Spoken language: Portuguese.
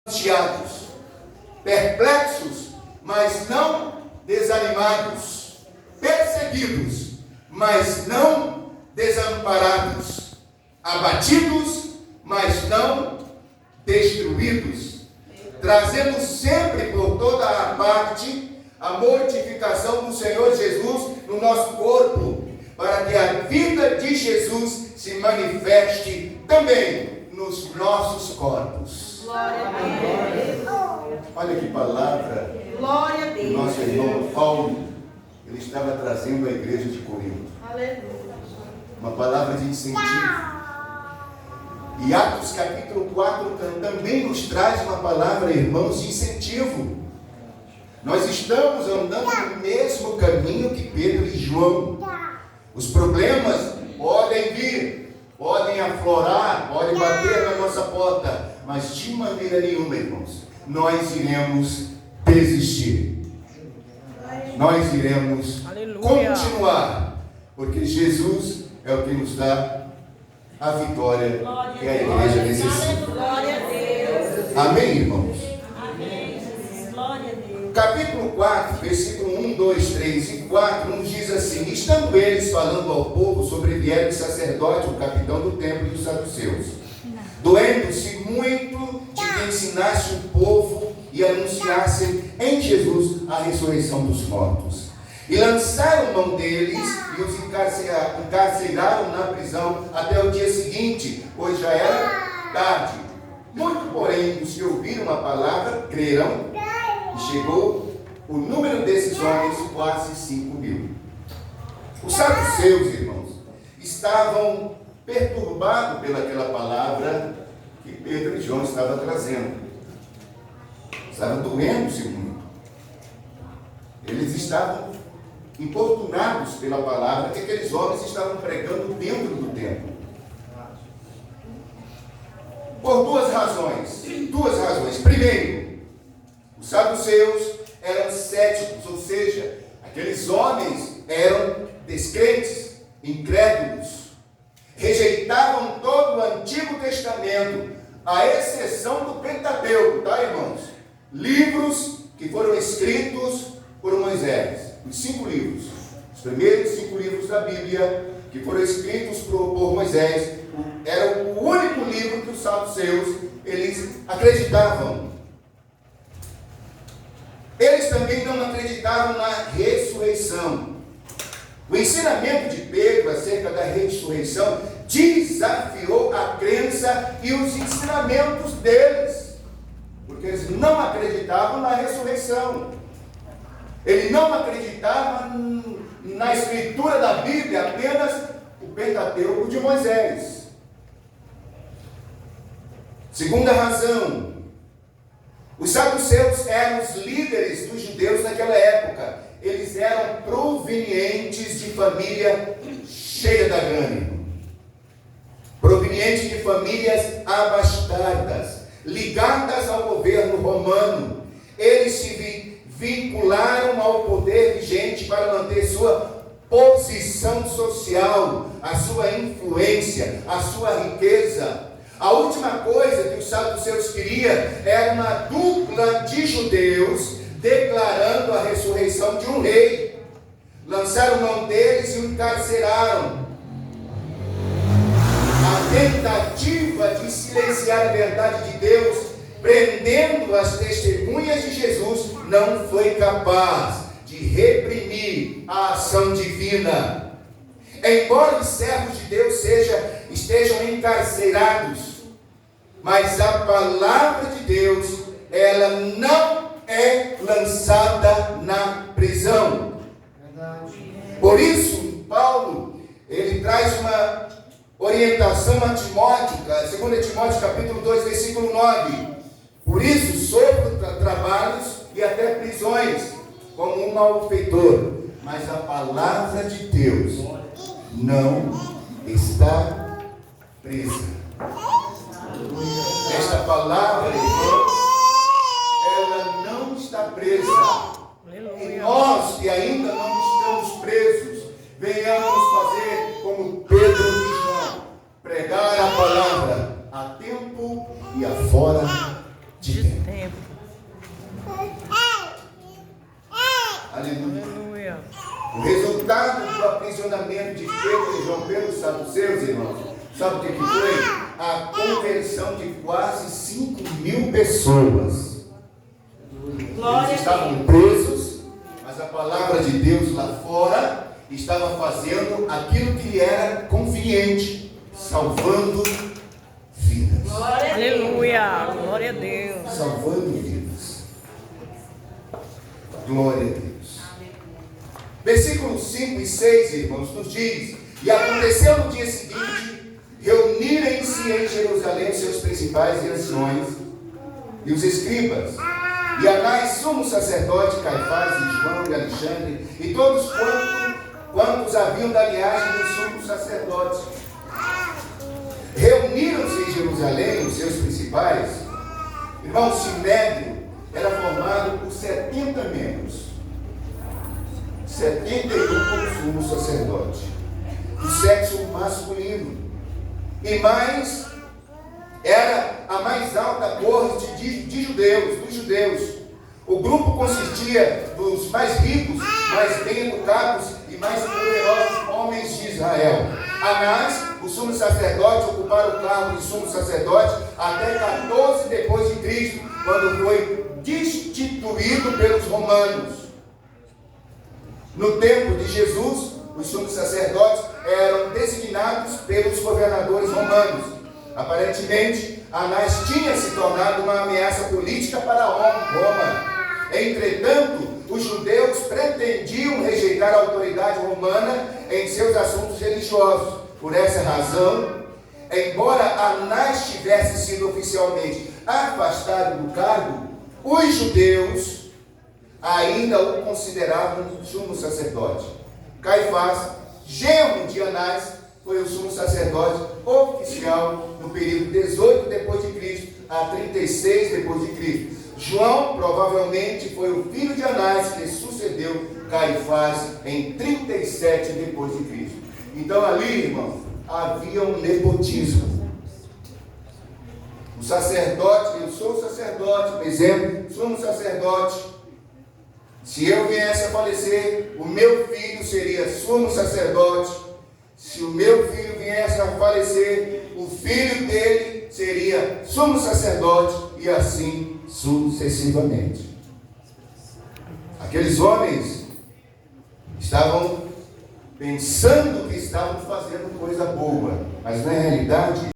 angustiados, perplexos, mas não desanimados, perseguidos, mas não desamparados, abatidos, mas não destruídos, trazendo sempre por toda a parte a mortificação do Senhor Jesus no nosso corpo, para que a vida de Jesus se manifeste também nos nossos corpos. Glória a Deus. Olha que palavra. Glória a Deus. Nosso irmão Paulo, ele estava trazendo à igreja de Corinto. Aleluia. Uma palavra de incentivo. E Atos capítulo 4 também nos traz uma palavra, irmãos, de incentivo. Nós estamos andando no mesmo caminho que Pedro e João. Os problemas podem vir, podem aflorar, podem bater na nossa porta, mas de maneira nenhuma, irmãos, nós iremos desistir. Nós iremos continuar, porque Jesus é o que nos dá a vitória que a igreja necessita. Glória a Deus. Amém, irmãos? Amém, Jesus. Glória a Deus. Capítulo 4, versículo 1, 2, 3 e 4 nos diz assim: estando eles falando ao povo, sobrevieram o sacerdote, o capitão do templo e os saduceus, doendo-se muito de que ensinasse o povo e anunciassem em Jesus a ressurreição dos mortos. E lançaram mão deles e os encarceraram na prisão até o dia seguinte, pois já era tarde. Muito, porém, os que ouviram a palavra creram, e chegou o número desses homens quase 5.000. Os saduceus, irmãos, estavam perturbados pelaquela palavra que Pedro e João estavam trazendo. Estavam doendo-se muito. Eles estavam importunados pela palavra que aqueles homens estavam pregando dentro do templo. Por duas razões. Primeiro, os saduceus eram céticos, ou seja, aqueles homens eram descrentes, incrédulos, rejeitavam todo o Antigo Testamento, à exceção do Pentateuco, tá, irmãos? Livros que foram escritos por Moisés, os 5 livros, os primeiros 5 livros da Bíblia que foram escritos por Moisés, era o único livro que os saduceus eles acreditavam. Eles também não acreditavam na ressurreição. O ensinamento de Pedro acerca da ressurreição desafiou a crença e os ensinamentos deles, porque eles não acreditavam na ressurreição. Ele não acreditava na escritura da Bíblia, apenas o Pentateuco de Moisés. Segunda razão, os saduceus eram os líderes dos judeus naquela época. Eles eram provenientes de família cheia da grana, provenientes de famílias abastadas, ligadas ao governo romano. Eles se vincularam ao poder vigente para manter sua posição social, a sua influência, a sua riqueza. A última coisa que os saduceus queriam era uma dupla de judeus declarando a ressurreição de um rei. Lançaram mão deles e o encarceraram. A tentativa de silenciar a verdade de Deus, prendendo as testemunhas de Jesus, não foi capaz de reprimir a ação divina. Embora os servos de Deus estejam encarcerados, mas a palavra de Deus, ela não é lançada na prisão. Por isso, Paulo, ele traz uma orientação a Timóteo, 2 Timóteo capítulo 2, versículo 9. Por isso, sofro trabalhos e até prisões, como um malfeitor. Mas a palavra de Deus não está presa. Esta palavra, irmãos, ela não está presa. E nós que ainda não estamos presos, venhamos fazer como Pedro e João, pregar a palavra a tempo e a fora de tempo. Tempo. Aleluia. Aleluia. O resultado do aprisionamento de Pedro e João pelos saduceus, irmãos, sabe o que foi? A conversão de quase 5.000 pessoas. Eles estavam presos, mas a palavra de Deus lá fora estava fazendo aquilo que lhe era conveniente, salvando vidas. Aleluia. Glória a Deus. Salvando vidas. Glória a Deus. Versículos 5 e 6, irmãos, nos diz: e aconteceu no dia seguinte, reunirem-se em Jerusalém seus principais e anciões, e os escribas, e Anás, sumo sacerdote, Caifás, e João, e Alexandre, e todos quantos haviam da linhagem do sumo sacerdote. Reuniram-se em Jerusalém os seus principais. Irmão, o Sinédrio era formado por 70 membros. 71 como sumo sacerdote, do sexo masculino, e mais, era a mais alta corte dos judeus. O grupo consistia dos mais ricos, mais bem educados e mais poderosos homens de Israel. Anás, o sumo sacerdote, ocupara o cargo de sumo sacerdote até 14 depois de Cristo, quando foi destituído pelos romanos. No tempo de Jesus, os sumos sacerdotes eram designados pelos governadores romanos. Aparentemente, Anás tinha se tornado uma ameaça política para Roma. Entretanto, os judeus pretendiam rejeitar a autoridade romana em seus assuntos religiosos. Por essa razão, embora Anás tivesse sido oficialmente afastado do cargo, os judeus ainda o consideravam sumo sacerdote. Caifás, genro de Anás, foi o sumo sacerdote oficial no período 18 depois de Cristo a 36 depois de Cristo. João provavelmente foi o filho de Anás que sucedeu Caifás em 37 depois de Cristo. Então ali, irmão, havia um nepotismo. O sacerdote, eu sou sacerdote, por exemplo, sumo sacerdote. Se eu viesse a falecer, o meu filho seria sumo sacerdote. Se o meu filho viesse a falecer, o filho dele seria sumo sacerdote, e assim sucessivamente. Aqueles homens estavam pensando que estavam fazendo coisa boa, mas na realidade